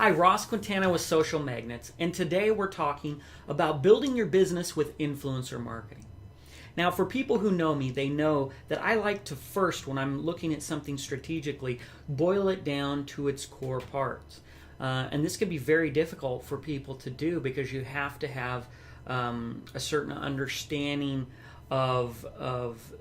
Hi, Ross Quintana with Social Magnets, and today we're talking about building your business with influencer marketing. Now, for people who know me, they know that I like to first, when I'm looking at something strategically, boil it down to its core parts. And this can be very difficult for people to do because you have to have a certain understanding of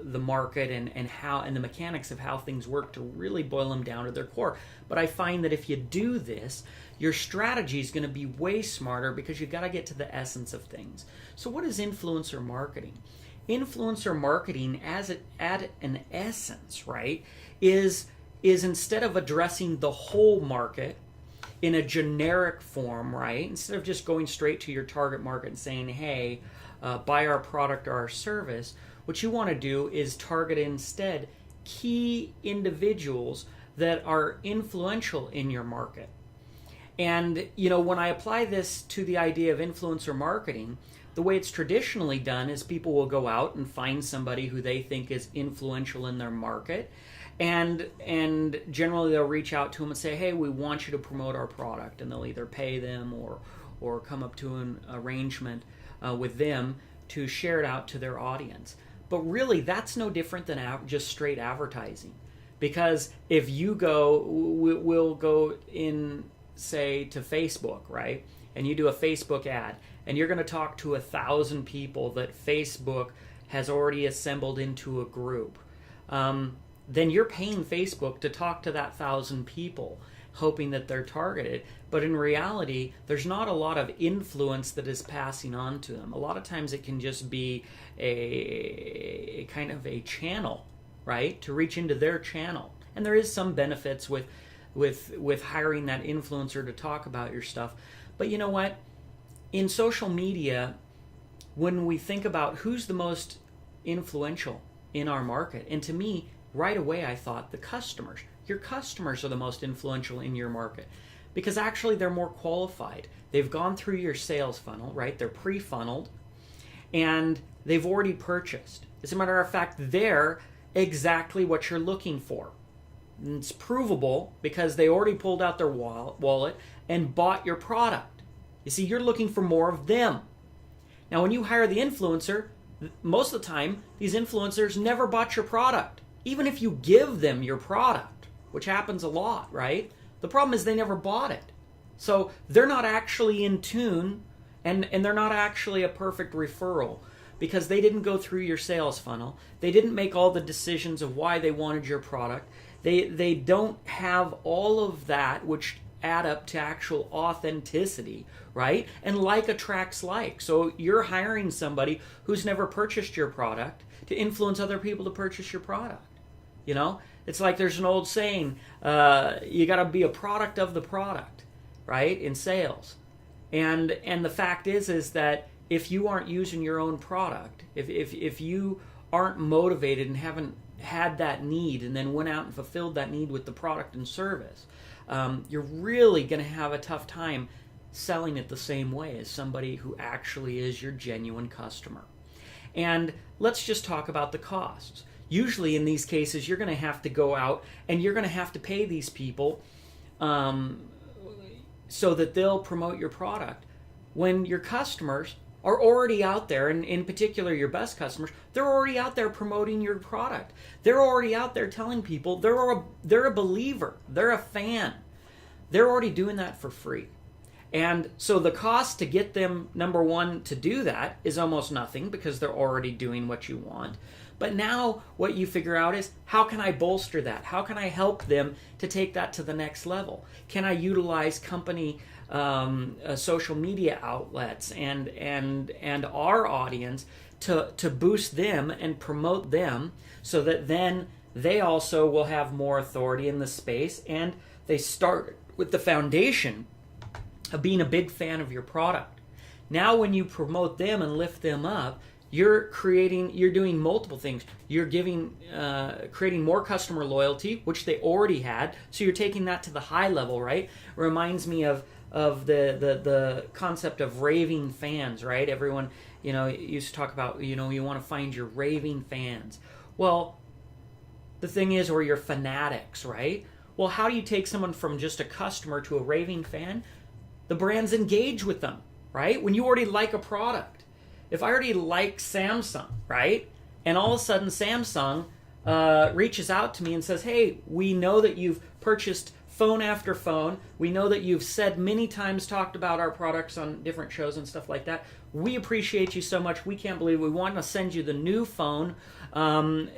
the market and how and the mechanics of how things work to really boil them down to their core. But I find that if you do this, your strategy is going to be way smarter because you've got to get to the essence of things. So what is influencer marketing? Influencer marketing, at an essence, right, is instead of addressing the whole market in a generic form, right, instead of just going straight to your target market and saying, hey, buy our product or our service, what you want to do is target instead key individuals that are influential in your market. And, when I apply this to the idea of influencer marketing, the way it's traditionally done is people will go out and find somebody who they think is influential in their market, and generally they'll reach out to them and say, hey, we want you to promote our product, and they'll either pay them or come up to an arrangement with them to share it out to their audience. But really, that's no different than just straight advertising. Because if you we'll go in, say, to Facebook, right? And you do a Facebook ad, and you're going to talk to 1,000 people that Facebook has already assembled into a group. Then you're paying Facebook to talk to that 1,000 people, hoping that they're targeted. But in reality, there's not a lot of influence that is passing on to them. A lot of times it can just be a kind of a channel, right, to reach into their channel. And there is some benefits with hiring that influencer to talk about your stuff. But you know what? In social media, when we think about who's the most influential in our market, and to me, right away I thought the customers. Your customers are the most influential in your market because actually they're more qualified. They've gone through your sales funnel, right? They're pre-funneled and they've already purchased. As a matter of fact, they're exactly what you're looking for. And it's provable because they already pulled out their wallet and bought your product. You see, you're looking for more of them. Now, when you hire the influencer, most of the time, these influencers never bought your product. Even if you give them your product, which happens a lot, right? The problem is they never bought it. So they're not actually in tune and they're not actually a perfect referral because they didn't go through your sales funnel. They didn't make all the decisions of why they wanted your product. They don't have all of that which add up to actual authenticity, right? And like attracts like. So you're hiring somebody who's never purchased your product to influence other people to purchase your product. It's like there's an old saying, you got to be a product of the product, right, in sales. And the fact is that if you aren't using your own product, if you aren't motivated and haven't had that need and then went out and fulfilled that need with the product and service, you're really going to have a tough time selling it the same way as somebody who actually is your genuine customer. And let's just talk about the costs. Usually in these cases, you're going to have to go out and you're going to have to pay these people so that they'll promote your product. When your customers are already out there, and in particular your best customers, they're already out there promoting your product. They're already out there telling people they're a believer, they're a fan. They're already doing that for free. And so the cost to get them, number one, to do that is almost nothing because they're already doing what you want. But now what you figure out is, how can I bolster that? How can I help them to take that to the next level? Can I utilize company social media outlets and our audience to boost them and promote them so that then they also will have more authority in the space, and they start with the foundation of being a big fan of your product. Now when you promote them and lift them up, you're doing multiple things. You're creating more customer loyalty, which they already had. So you're taking that to the high level, right? Reminds me of the concept of raving fans, right? Everyone, used to talk about, you want to find your raving fans. Well, the thing is, or your fanatics, right? Well, how do you take someone from just a customer to a raving fan? The brands engage with them, right? When you already like a product. If I already like Samsung, right? And all of a sudden Samsung reaches out to me and says, hey, we know that you've purchased phone after phone. We know that you've said many times, talked about our products on different shows and stuff like that. We appreciate you so much. We can't believe it. We want to send you the new phone, on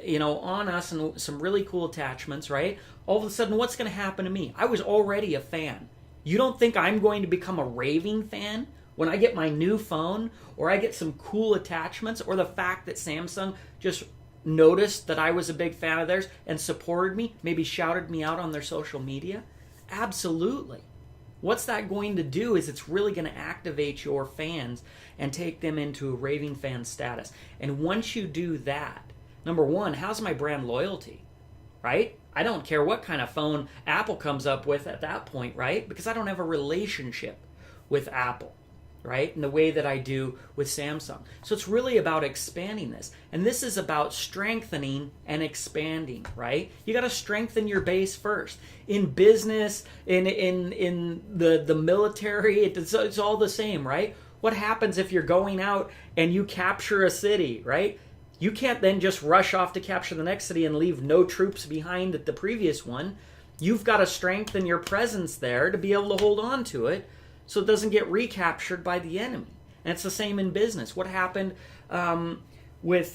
us, and some really cool attachments, right? All of a sudden, what's going to happen to me? I was already a fan. You don't think I'm going to become a raving fan when I get my new phone, or I get some cool attachments, or the fact that Samsung just noticed that I was a big fan of theirs and supported me, maybe shouted me out on their social media? Absolutely. What's that going to do is it's really going to activate your fans and take them into a raving fan status. And once you do that, number one, how's my brand loyalty, right? I don't care what kind of phone Apple comes up with at that point, right? Because I don't have a relationship with Apple, right? In the way that I do with Samsung. So it's really about expanding this. And this is about strengthening and expanding, right? You got to strengthen your base first. In business, in the military, it's all the same, right? What happens if you're going out and you capture a city, right? You can't then just rush off to capture the next city and leave no troops behind at the previous one. You've got to strengthen your presence there to be able to hold on to it, so it doesn't get recaptured by the enemy. And it's the same in business. What happened with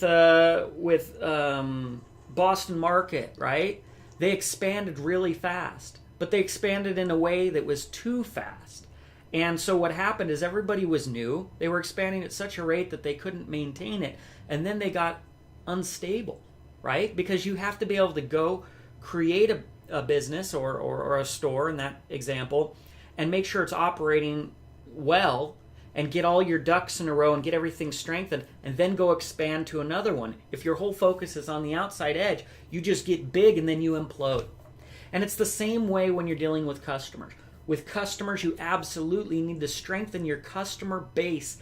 Boston Market, right? They expanded really fast, but they expanded in a way that was too fast. And so what happened is everybody was new. They were expanding at such a rate that they couldn't maintain it. And then they got unstable, right? Because you have to be able to go create a business or a store in that example, and make sure it's operating well, and get all your ducks in a row and get everything strengthened, and then go expand to another one. If your whole focus is on the outside edge, you just get big and then you implode. And it's the same way when you're dealing with customers. With customers, you absolutely need to strengthen your customer base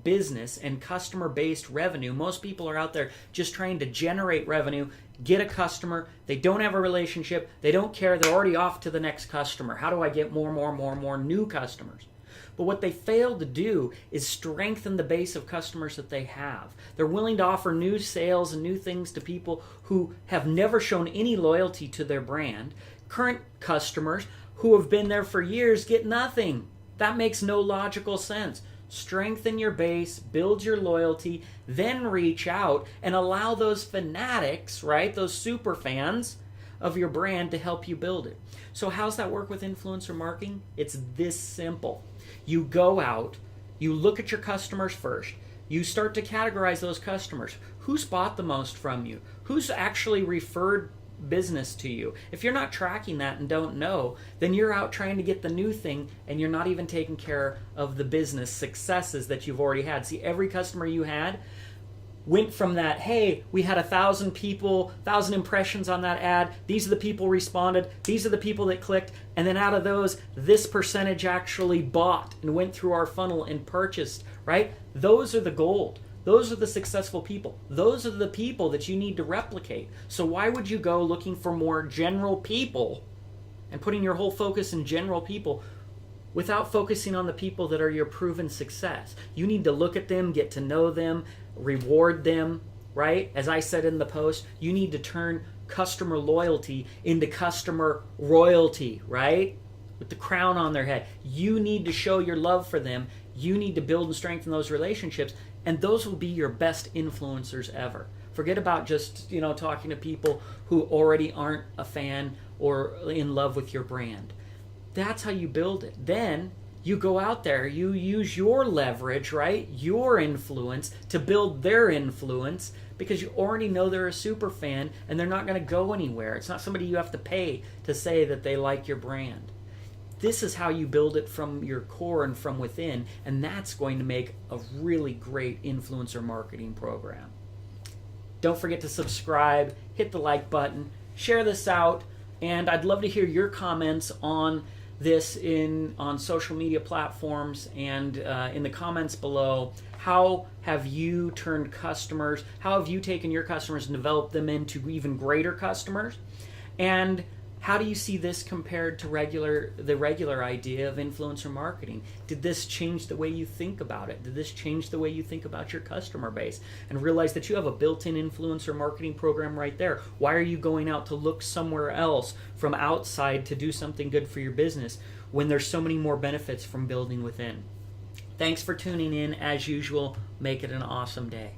business and customer-based revenue. Most people are out there just trying to generate revenue, get a customer. They don't have a relationship. They don't care. They're already off to the next customer. How do I get more new customers? But what they fail to do is strengthen the base of customers that they have. They're willing to offer new sales and new things to people who have never shown any loyalty to their brand. Current customers who have been there for years get nothing. That makes no logical sense. Strengthen your base, build your loyalty, then reach out and allow those fanatics, right, those super fans of your brand to help you build it. So how's that work with influencer marketing? It's this simple. You go out, you look at your customers first, you start to categorize those customers. Who's bought the most from you? Who's actually referred business to you? If you're not tracking that and don't know, then you're out trying to get the new thing, and you're not even taking care of the business successes that you've already had. See, every customer you had went from that, hey, we had 1,000 people, 1,000 impressions on that ad, these are the people responded, these are the people that clicked, and then out of those, this percentage actually bought and went through our funnel and purchased, right? Those are the gold. Those are the successful people. Those are the people that you need to replicate. So why would you go looking for more general people and putting your whole focus in general people without focusing on the people that are your proven success? You need to look at them, get to know them, reward them, right? As I said in the post, you need to turn customer loyalty into customer royalty, right? With the crown on their head. You need to show your love for them. You need to build and strengthen those relationships. And those will be your best influencers ever. Forget about just, talking to people who already aren't a fan or in love with your brand. That's how you build it. Then you go out there, you use your leverage, right? Your influence to build their influence, because you already know they're a super fan and they're not going to go anywhere. It's not somebody you have to pay to say that they like your brand. This is how you build it from your core and from within, and that's going to make a really great influencer marketing program. Don't forget to subscribe, hit the like button, share this out, and I'd love to hear your comments on this on social media platforms and in the comments below. How have you turned customers? How have you taken your customers and developed them into even greater customers? And How do you see this compared to the regular idea of influencer marketing? Did this change the way you think about it? Did this change the way you think about your customer base? And realize that you have a built-in influencer marketing program right there. Why are you going out to look somewhere else from outside to do something good for your business when there's so many more benefits from building within? Thanks for tuning in. As usual, make it an awesome day.